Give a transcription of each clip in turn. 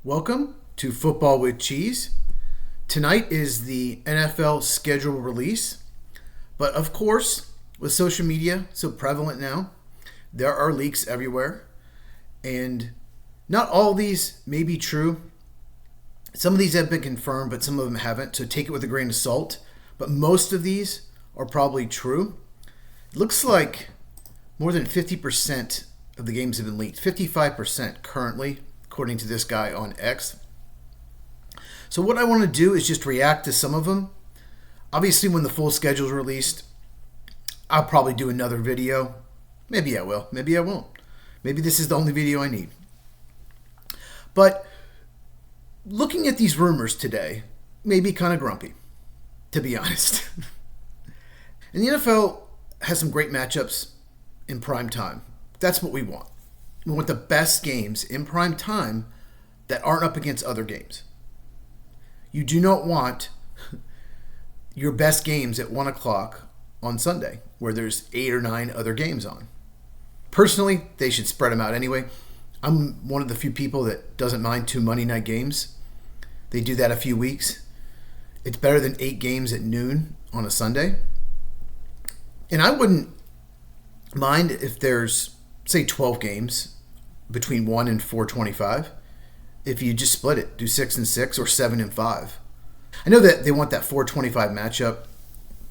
Welcome to Football with Cheese. Tonight is the NFL schedule release, but of course, with social media so prevalent now, there are leaks everywhere, and not all these may be true. Some of these have been confirmed, but some of them haven't, so take it with a grain of salt. But most of these are probably true. It looks like more than 50% of the games have been leaked, 55% currently, according to this guy on X. So what I want to do is just react to some of them. Obviously, when the full schedule is released, I'll probably do another video. Maybe I will. Maybe I won't. Maybe this is the only video I need. But looking at these rumors today made me kind of grumpy, to be honest. And the NFL has some great matchups in prime time. That's what we want. We want the best games in prime time that aren't up against other games. You do not want your best games at 1 o'clock on Sunday where there's 8 or 9 other games on. Personally, they should spread them out anyway. I'm one of the few people that doesn't mind 2 Monday night games. They do that a few weeks. It's better than 8 games at noon on a Sunday. And I wouldn't mind if there's, say, 12 games between 1 and 425. If you just split it, do 6 and 6 or 7 and 5. I know that they want that 425 matchup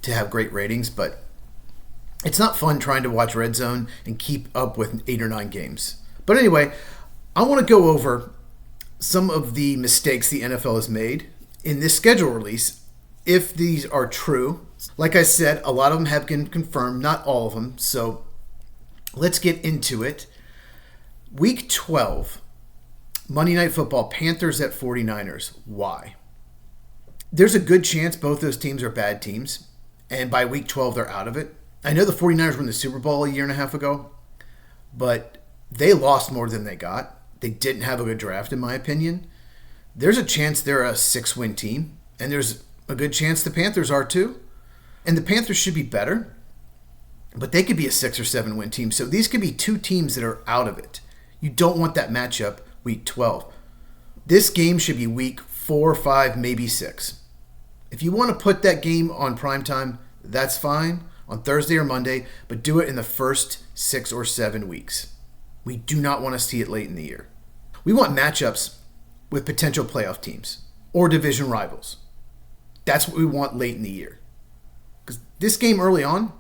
to have great ratings, but it's not fun trying to watch Red Zone and keep up with 8 or 9 games. But anyway, I want to go over some of the mistakes the NFL has made in this schedule release, if these are true. Like I said, a lot of them have been confirmed, not all of them. So let's get into it. Week 12, Monday Night Football, Panthers at 49ers. Why? There's a good chance both those teams are bad teams, and by week 12, they're out of it. I know the 49ers won the Super Bowl a year and a half ago, but they lost more than they got. They didn't have a good draft, in my opinion. There's a chance they're a 6-win team, and there's a good chance the Panthers are too. And the Panthers should be better, but they could be a 6 or 7-win team. So these could be 2 teams that are out of it. You don't want that matchup week 12. This game should be week 4, 5, maybe 6. If you want to put that game on primetime, that's fine, on Thursday or Monday, but do it in the first 6 or 7 weeks. We do not want to see it late in the year. We want matchups with potential playoff teams or division rivals. That's what we want late in the year. Because this game early on,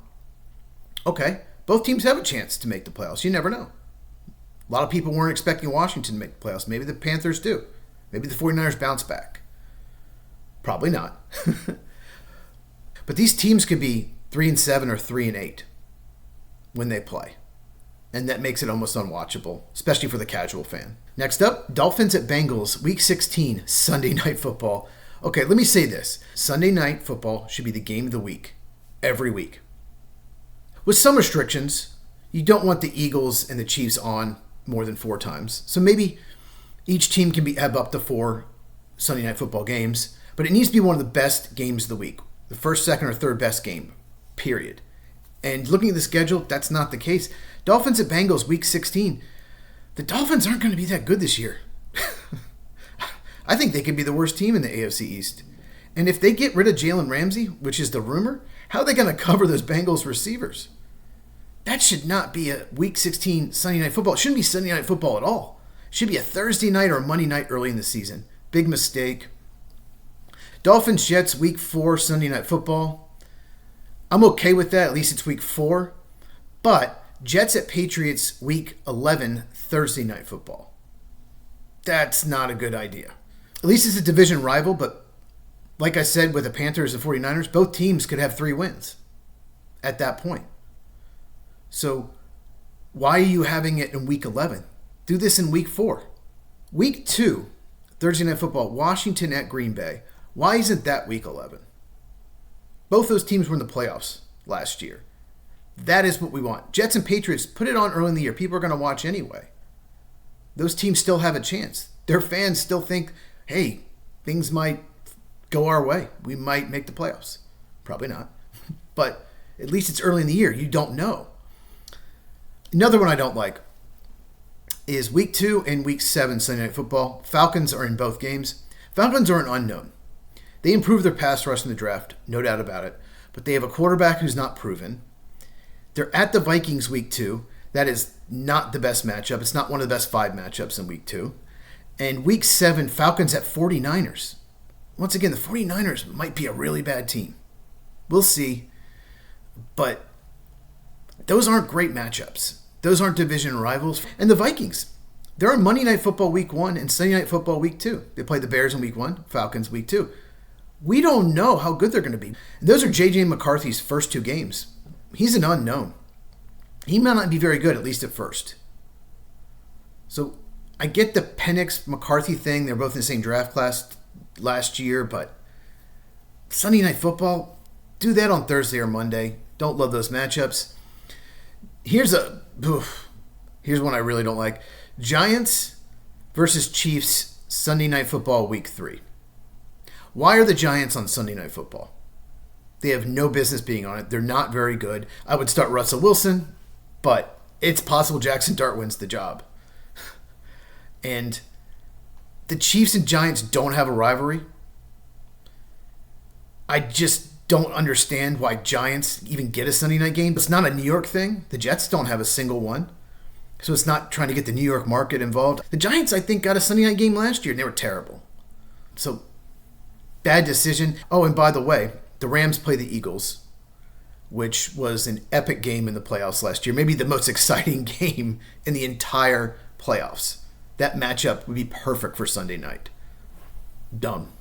okay, both teams have a chance to make the playoffs. You never know. A lot of people weren't expecting Washington to make the playoffs. Maybe the Panthers do. Maybe the 49ers bounce back. Probably not. But these teams could be 3-7 or 3-8 when they play. And that makes it almost unwatchable, especially for the casual fan. Next up, Dolphins at Bengals, Week 16, Sunday Night Football. Okay, let me say this. Sunday Night Football should be the game of the week, every week. With some restrictions, you don't want the Eagles and the Chiefs on more than 4 times. So maybe each team can have up to 4 Sunday Night Football games, but it needs to be one of the best games of the week. The first, second, or third best game, period. And looking at the schedule, that's not the case. Dolphins at Bengals, Week 16. The Dolphins aren't going to be that good this year. I think they could be the worst team in the AFC East. And if they get rid of Jalen Ramsey, which is the rumor, how are they going to cover those Bengals receivers? That should not be a Week 16 Sunday Night Football. It shouldn't be Sunday Night Football at all. It should be a Thursday night or a Monday night early in the season. Big mistake. Dolphins Jets, Week 4 Sunday Night Football. I'm okay with that. At least it's Week 4. But Jets at Patriots, Week 11 Thursday Night Football. That's not a good idea. At least it's a division rival, but like I said with the Panthers and 49ers, both teams could have 3 wins at that point. So why are you having it in Week 11? Do this in Week 4. Week 2, Thursday Night Football, Washington at Green Bay. Why isn't that Week 11? Both those teams were in the playoffs last year. That is what we want. Jets and Patriots, put it on early in the year. People are going to watch anyway. Those teams still have a chance. Their fans still think, hey, things might go our way. We might make the playoffs. Probably not. But at least it's early in the year. You don't know. Another one I don't like. is week 2 and week 7 Sunday Night Football. Falcons are in both games. Falcons are an unknown. They improved their pass rush in the draft, no doubt about it. But they have a quarterback who's not proven. They're at the Vikings week 2. That is not the best matchup. It's not one of the best 5 matchups in week 2. And week 7, Falcons at 49ers. Once again, the 49ers might be a really bad team. We'll see. But those aren't great matchups. Those aren't division rivals. And the Vikings, they're on Monday Night Football week 1 and Sunday Night Football week 2. They play the Bears in week 1, Falcons week 2. We don't know how good they're going to be. And those are J.J. McCarthy's first 2 games. He's an unknown. He might not be very good, at least at first. So I get the Penix McCarthy thing. They're both in the same draft class last year, but Sunday Night Football, do that on Thursday or Monday. Don't love those matchups. Here's one I really don't like. Giants versus Chiefs Sunday Night Football week 3. Why are the Giants on Sunday Night Football? They have no business being on it. They're not very good. I would start Russell Wilson, but it's possible Jackson Dart wins the job. And the Chiefs and Giants don't have a rivalry. I just don't understand why Giants even get a Sunday night game. It's not a New York thing. The Jets don't have a single one. So it's not trying to get the New York market involved. The Giants, I think, got a Sunday night game last year, and they were terrible. So, bad decision. Oh, and by the way, the Rams play the Eagles, which was an epic game in the playoffs last year. Maybe the most exciting game in the entire playoffs. That matchup would be perfect for Sunday night. Dumb.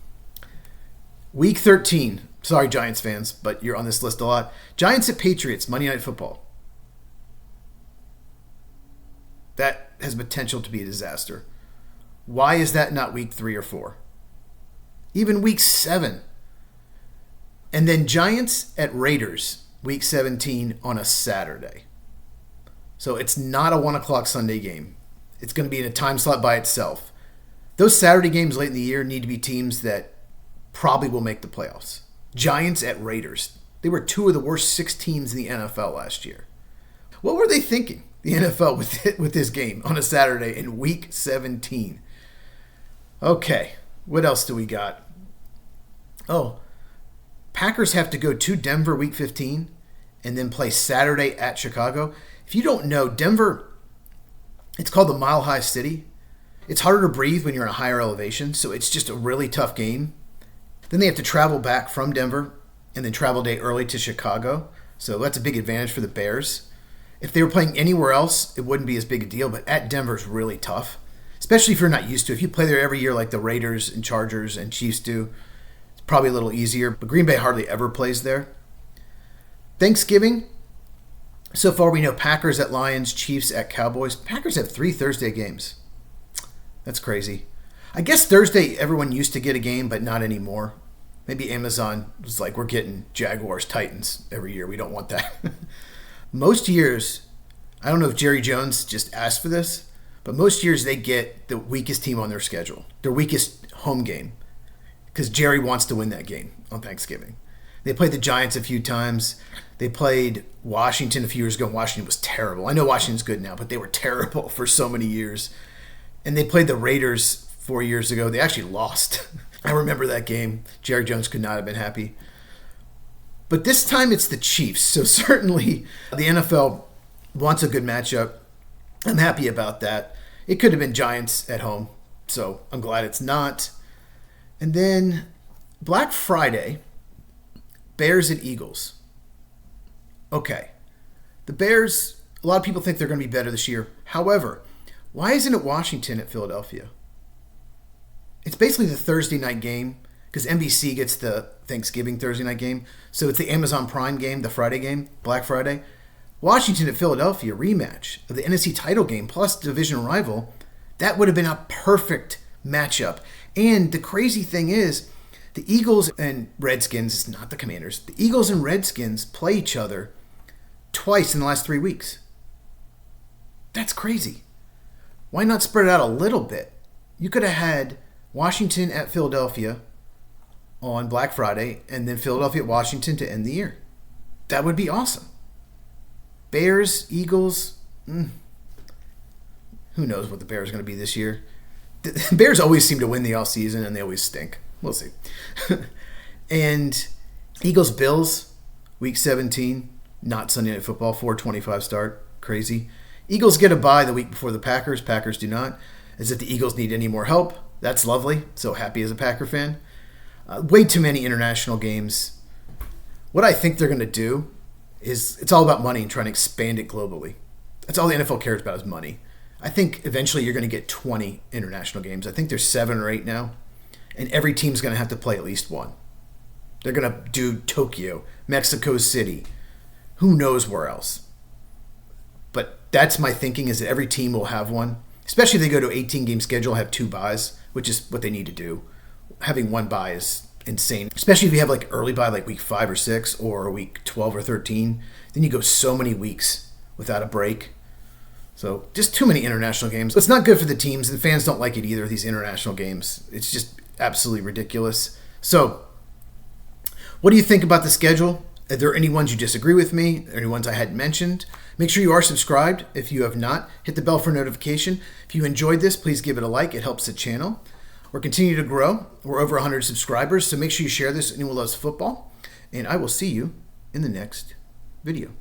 Week 13. Sorry, Giants fans, but you're on this list a lot. Giants at Patriots, Monday Night Football. That has potential to be a disaster. Why is that not week 3 or 4? Even week 7. And then Giants at Raiders, week 17 on a Saturday. So it's not a 1 o'clock Sunday game. It's going to be in a time slot by itself. Those Saturday games late in the year need to be teams that probably will make the playoffs. Giants at Raiders. They were 2 of the worst 6 teams in the NFL last year. What were they thinking, the NFL, with this game on a Saturday in week 17? Okay, what else do we got? Oh, Packers have to go to Denver week 15 and then play Saturday at Chicago. If you don't know, Denver, it's called the Mile High City. It's harder to breathe when you're in a higher elevation, so it's just a really tough game. Then they have to travel back from Denver and then travel day early to Chicago. So that's a big advantage for the Bears. If they were playing anywhere else, it wouldn't be as big a deal, but at Denver is really tough, especially if you're not used to it. If you play there every year like the Raiders and Chargers and Chiefs do, it's probably a little easier, but Green Bay hardly ever plays there. Thanksgiving, so far we know Packers at Lions, Chiefs at Cowboys. Packers have 3 Thursday games. That's crazy. I guess Thursday everyone used to get a game, but not anymore. Maybe Amazon was like, we're getting Jaguars, Titans every year. We don't want that. Most years, I don't know if Jerry Jones just asked for this, but most years they get the weakest team on their schedule, their weakest home game, because Jerry wants to win that game on Thanksgiving. They played the Giants a few times. They played Washington a few years ago. Washington was terrible. I know Washington's good now, but they were terrible for so many years. And they played the Raiders 4 years ago. They actually lost. I remember that game. Jerry Jones could not have been happy. But this time it's the Chiefs. So certainly the NFL wants a good matchup. I'm happy about that. It could have been Giants at home. So I'm glad it's not. And then Black Friday, Bears and Eagles. Okay. The Bears, a lot of people think they're going to be better this year. However, why isn't it Washington at Philadelphia? It's basically the Thursday night game because NBC gets the Thanksgiving Thursday night game. So it's the Amazon Prime game, the Friday game, Black Friday. Washington at Philadelphia, rematch of the NFC title game plus division rival. That would have been a perfect matchup. And the crazy thing is, the Eagles and Redskins, it's not the Commanders, the Eagles and Redskins play each other twice in the last 3 weeks. That's crazy. Why not spread it out a little bit? You could have had Washington at Philadelphia on Black Friday and then Philadelphia at Washington to end the year. That would be awesome. Bears, Eagles, Who knows what the Bears are going to be this year? The Bears always seem to win the offseason, and they always stink. We'll see. And Eagles-Bills, Week 17, not Sunday Night Football, 4:25 start. Crazy. Eagles get a bye the week before the Packers. Packers do not. As if the Eagles need any more help. That's lovely. So happy as a Packer fan. Way too many international games. What I think they're going to do is it's all about money and trying to expand it globally. That's all the NFL cares about is money. I think eventually you're going to get 20 international games. I think there's 7 or 8 now. And every team's going to have to play at least one. They're going to do Tokyo, Mexico City, who knows where else. But that's my thinking, is that every team will have one. Especially if they go to an 18-game schedule, have 2 byes, which is what they need to do. Having 1 bye is insane. Especially if you have like early bye, like week 5 or 6, or week 12 or 13. Then you go so many weeks without a break. So just too many international games. It's not good for the teams. The fans don't like it either, these international games. It's just absolutely ridiculous. So what do you think about the schedule? Are there any ones you disagree with me? Are there any ones I hadn't mentioned? Make sure you are subscribed. If you have not, hit the bell for notification. If you enjoyed this, please give it a like. It helps the channel. We're continuing to grow. We're over 100 subscribers, so make sure you share this with anyone who loves football. And I will see you in the next video.